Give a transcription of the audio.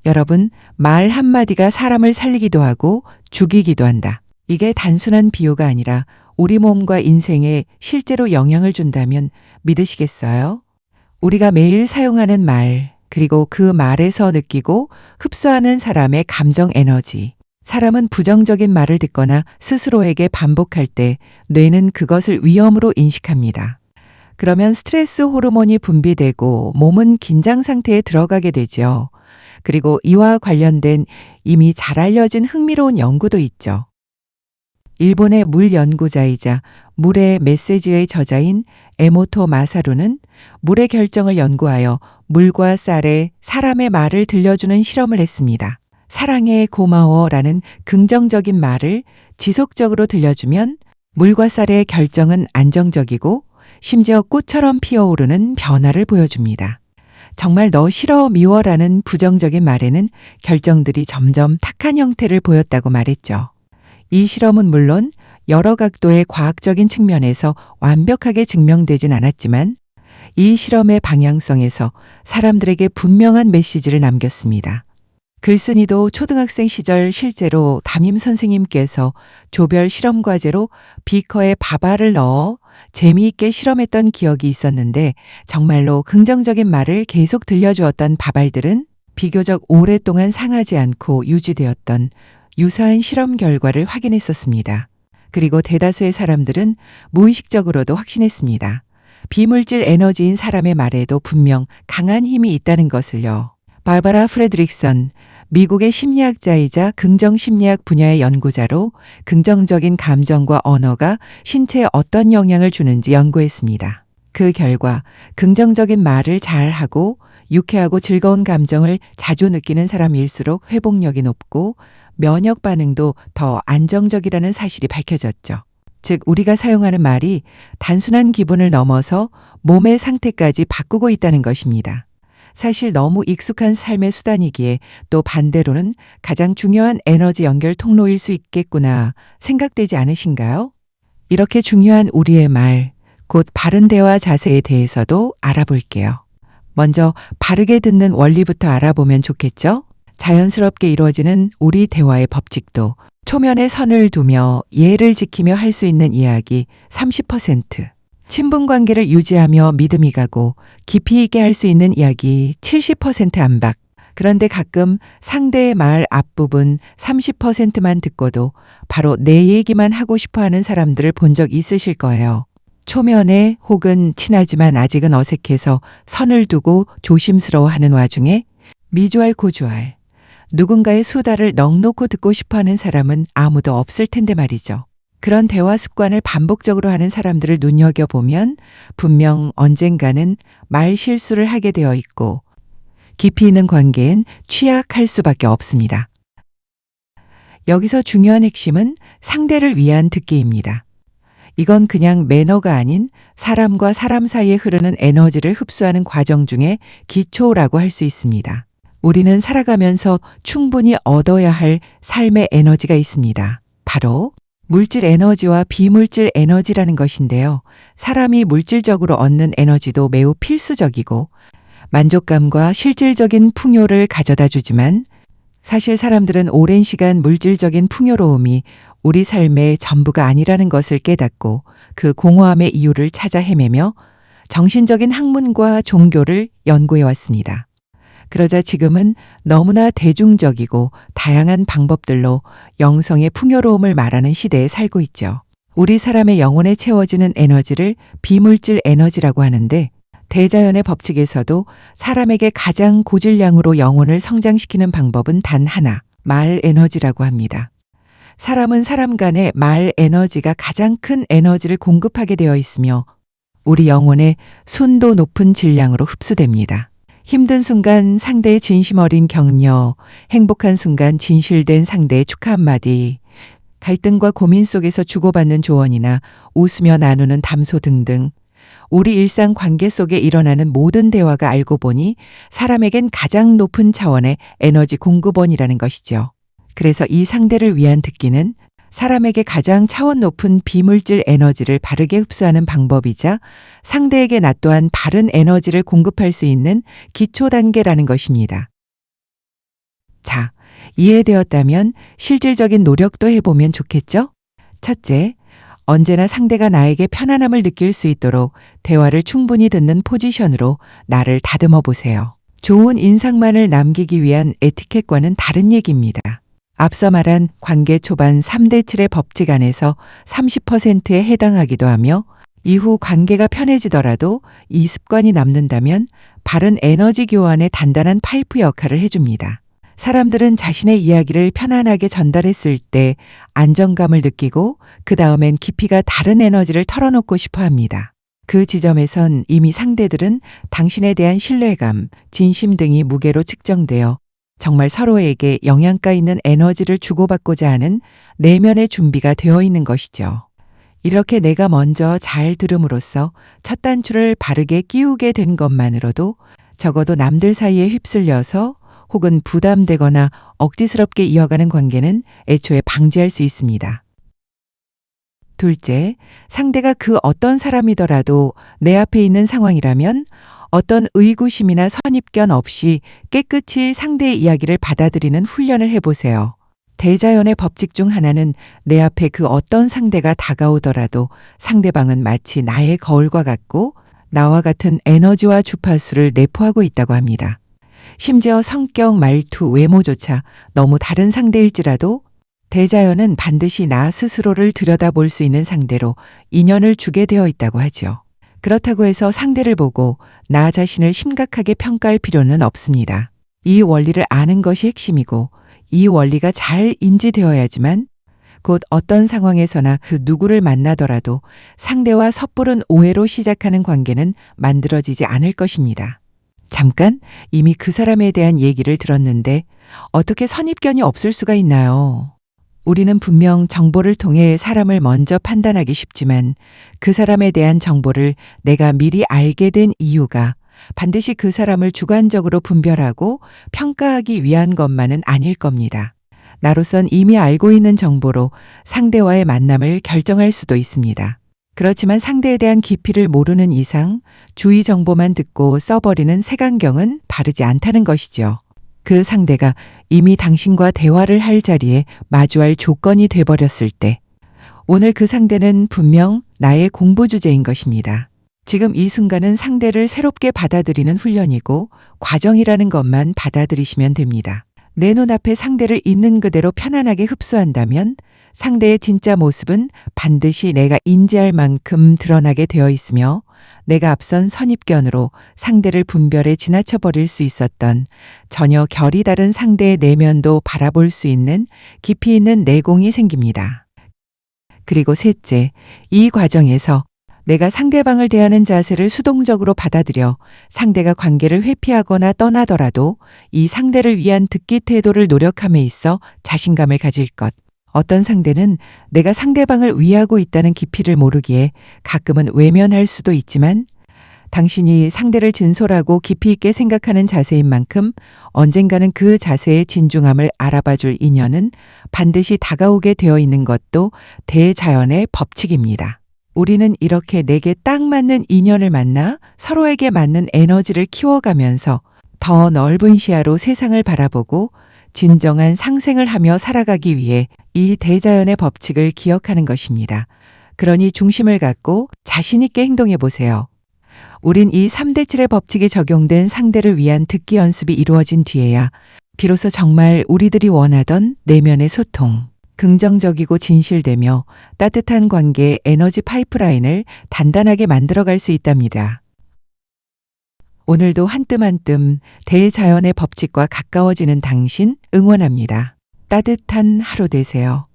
여러분, 말 한마디가 사람을 살리기도 하고 죽이기도 한다. 이게 단순한 비유가 아니라 우리 몸과 인생에 실제로 영향을 준다면 믿으시겠어요? 우리가 매일 사용하는 말, 그리고 그 말에서 느끼고 흡수하는 사람의 감정 에너지. 사람은 부정적인 말을 듣거나 스스로에게 반복할 때 뇌는 그것을 위험으로 인식합니다. 그러면 스트레스 호르몬이 분비되고 몸은 긴장 상태에 들어가게 되죠. 그리고 이와 관련된 이미 잘 알려진 흥미로운 연구도 있죠. 일본의 물 연구자이자 물의 메시지의 저자인 에모토 마사루는 물의 결정을 연구하여 물과 쌀에 사람의 말을 들려주는 실험을 했습니다. 사랑해, 고마워라는 긍정적인 말을 지속적으로 들려주면 물과 쌀의 결정은 안정적이고 심지어 꽃처럼 피어오르는 변화를 보여줍니다. 정말 너 싫어 미워라는 부정적인 말에는 결정들이 점점 탁한 형태를 보였다고 말했죠. 이 실험은 물론 여러 각도의 과학적인 측면에서 완벽하게 증명되진 않았지만 이 실험의 방향성에서 사람들에게 분명한 메시지를 남겼습니다. 글쓴이도 초등학생 시절 실제로 담임 선생님께서 조별 실험 과제로 비커에 밥알을 넣어 재미있게 실험했던 기억이 있었는데 정말로 긍정적인 말을 계속 들려주었던 밥알들은 비교적 오랫동안 상하지 않고 유지되었던 유사한 실험 결과를 확인했었습니다. 그리고 대다수의 사람들은 무의식적으로도 확신했습니다. 비물질 에너지인 사람의 말에도 분명 강한 힘이 있다는 것을요. 바바라 프레드릭선, 미국의 심리학자이자 긍정심리학 분야의 연구자로 긍정적인 감정과 언어가 신체에 어떤 영향을 주는지 연구했습니다. 그 결과 긍정적인 말을 잘하고 유쾌하고 즐거운 감정을 자주 느끼는 사람일수록 회복력이 높고 면역 반응도 더 안정적이라는 사실이 밝혀졌죠. 즉, 우리가 사용하는 말이 단순한 기분을 넘어서 몸의 상태까지 바꾸고 있다는 것입니다. 사실 너무 익숙한 삶의 수단이기에 또 반대로는 가장 중요한 에너지 연결 통로일 수 있겠구나 생각되지 않으신가요? 이렇게 중요한 우리의 말, 곧 바른 대화 자세에 대해서도 알아볼게요. 먼저 바르게 듣는 원리부터 알아보면 좋겠죠? 자연스럽게 이루어지는 우리 대화의 법칙도 초면에 선을 두며 예를 지키며 할 수 있는 이야기 30%, 친분 관계를 유지하며 믿음이 가고 깊이 있게 할 수 있는 이야기 70% 안팎. 그런데 가끔 상대의 말 앞부분 30%만 듣고도 바로 내 얘기만 하고 싶어 하는 사람들을 본 적 있으실 거예요. 초면에 혹은 친하지만 아직은 어색해서 선을 두고 조심스러워하는 와중에 미주알 고주알, 누군가의 수다를 넋놓고 듣고 싶어 하는 사람은 아무도 없을 텐데 말이죠. 그런 대화 습관을 반복적으로 하는 사람들을 눈여겨보면 분명 언젠가는 말 실수를 하게 되어 있고 깊이 있는 관계엔 취약할 수밖에 없습니다. 여기서 중요한 핵심은 상대를 위한 듣기입니다. 이건 그냥 매너가 아닌 사람과 사람 사이에 흐르는 에너지를 흡수하는 과정 중에 기초라고 할 수 있습니다. 우리는 살아가면서 충분히 얻어야 할 삶의 에너지가 있습니다. 바로 물질 에너지와 비물질 에너지라는 것인데요. 사람이 물질적으로 얻는 에너지도 매우 필수적이고 만족감과 실질적인 풍요를 가져다 주지만 사실 사람들은 오랜 시간 물질적인 풍요로움이 우리 삶의 전부가 아니라는 것을 깨닫고 그 공허함의 이유를 찾아 헤매며 정신적인 학문과 종교를 연구해 왔습니다. 그러자 지금은 너무나 대중적이고 다양한 방법들로 영성의 풍요로움을 말하는 시대에 살고 있죠. 우리 사람의 영혼에 채워지는 에너지를 비물질 에너지라고 하는데 대자연의 법칙에서도 사람에게 가장 고질량으로 영혼을 성장시키는 방법은 단 하나, 말 에너지라고 합니다. 사람은 사람 간의 말 에너지가 가장 큰 에너지를 공급하게 되어 있으며 우리 영혼의 순도 높은 질량으로 흡수됩니다. 힘든 순간 상대의 진심 어린 격려, 행복한 순간 진실된 상대의 축하 한마디, 갈등과 고민 속에서 주고받는 조언이나 웃으며 나누는 담소 등등 우리 일상 관계 속에 일어나는 모든 대화가 알고 보니 사람에겐 가장 높은 차원의 에너지 공급원이라는 것이죠. 그래서 이 상대를 위한 듣기는 사람에게 가장 차원 높은 비물질 에너지를 바르게 흡수하는 방법이자 상대에게 나 또한 바른 에너지를 공급할 수 있는 기초 단계라는 것입니다. 이해되었다면 실질적인 노력도 해보면 좋겠죠? 첫째, 언제나 상대가 나에게 편안함을 느낄 수 있도록 대화를 충분히 듣는 포지션으로 나를 다듬어 보세요. 좋은 인상만을 남기기 위한 에티켓과는 다른 얘기입니다. 앞서 말한 관계 초반 3대 7의 법칙 안에서 30%에 해당하기도 하며 이후 관계가 편해지더라도 이 습관이 남는다면 바른 에너지 교환의 단단한 파이프 역할을 해줍니다. 사람들은 자신의 이야기를 편안하게 전달했을 때 안정감을 느끼고 그 다음엔 깊이가 다른 에너지를 털어놓고 싶어 합니다. 그 지점에선 이미 상대들은 당신에 대한 신뢰감, 진심 등이 무게로 측정되어 정말 서로에게 영양가 있는 에너지를 주고받고자 하는 내면의 준비가 되어 있는 것이죠. 이렇게 내가 먼저 잘 들음으로써 첫 단추를 바르게 끼우게 된 것만으로도 적어도 남들 사이에 휩쓸려서 혹은 부담되거나 억지스럽게 이어가는 관계는 애초에 방지할 수 있습니다. 둘째, 상대가 그 어떤 사람이더라도 내 앞에 있는 상황이라면 어떤 의구심이나 선입견 없이 깨끗이 상대의 이야기를 받아들이는 훈련을 해보세요. 대자연의 법칙 중 하나는 내 앞에 그 어떤 상대가 다가오더라도 상대방은 마치 나의 거울과 같고 나와 같은 에너지와 주파수를 내포하고 있다고 합니다. 심지어 성격, 말투, 외모조차 너무 다른 상대일지라도 대자연은 반드시 나 스스로를 들여다볼 수 있는 상대로 인연을 주게 되어 있다고 하죠. 그렇다고 해서 상대를 보고 나 자신을 심각하게 평가할 필요는 없습니다. 이 원리를 아는 것이 핵심이고 이 원리가 잘 인지되어야지만 곧 어떤 상황에서나 그 누구를 만나더라도 상대와 섣부른 오해로 시작하는 관계는 만들어지지 않을 것입니다. 잠깐 이미 그 사람에 대한 얘기를 들었는데 어떻게 선입견이 없을 수가 있나요? 우리는 분명 정보를 통해 사람을 먼저 판단하기 쉽지만 그 사람에 대한 정보를 내가 미리 알게 된 이유가 반드시 그 사람을 주관적으로 분별하고 평가하기 위한 것만은 아닐 겁니다. 나로선 이미 알고 있는 정보로 상대와의 만남을 결정할 수도 있습니다. 그렇지만 상대에 대한 깊이를 모르는 이상 주위 정보만 듣고 써버리는 색안경은 바르지 않다는 것이죠. 그 상대가 이미 당신과 대화를 할 자리에 마주할 조건이 돼버렸을 때 오늘 그 상대는 분명 나의 공부 주제인 것입니다. 지금 이 순간은 상대를 새롭게 받아들이는 훈련이고 과정이라는 것만 받아들이시면 됩니다. 내 눈앞에 상대를 있는 그대로 편안하게 흡수한다면 상대의 진짜 모습은 반드시 내가 인지할 만큼 드러나게 되어 있으며 내가 앞선 선입견으로 상대를 분별해 지나쳐 버릴 수 있었던 전혀 결이 다른 상대의 내면도 바라볼 수 있는 깊이 있는 내공이 생깁니다. 그리고 셋째, 이 과정에서 내가 상대방을 대하는 자세를 수동적으로 받아들여 상대가 관계를 회피하거나 떠나더라도 이 상대를 위한 듣기 태도를 노력함에 있어 자신감을 가질 것. 어떤 상대는 내가 상대방을 위하고 있다는 깊이를 모르기에 가끔은 외면할 수도 있지만 당신이 상대를 진솔하고 깊이 있게 생각하는 자세인 만큼 언젠가는 그 자세의 진중함을 알아봐줄 인연은 반드시 다가오게 되어 있는 것도 대자연의 법칙입니다. 우리는 이렇게 내게 딱 맞는 인연을 만나 서로에게 맞는 에너지를 키워가면서 더 넓은 시야로 세상을 바라보고 진정한 상생을 하며 살아가기 위해 이 대자연의 법칙을 기억하는 것입니다. 그러니 중심을 갖고 자신 있게 행동해 보세요. 우린 이 3대 7의 법칙이 적용된 상대를 위한 듣기 연습이 이루어진 뒤에야 비로소 정말 우리들이 원하던 내면의 소통, 긍정적이고 진실되며 따뜻한 관계의 에너지 파이프라인을 단단하게 만들어갈 수 있답니다. 오늘도 한 뜸 한 뜸 대자연의 법칙과 가까워지는 당신 응원합니다. 따뜻한 하루 되세요.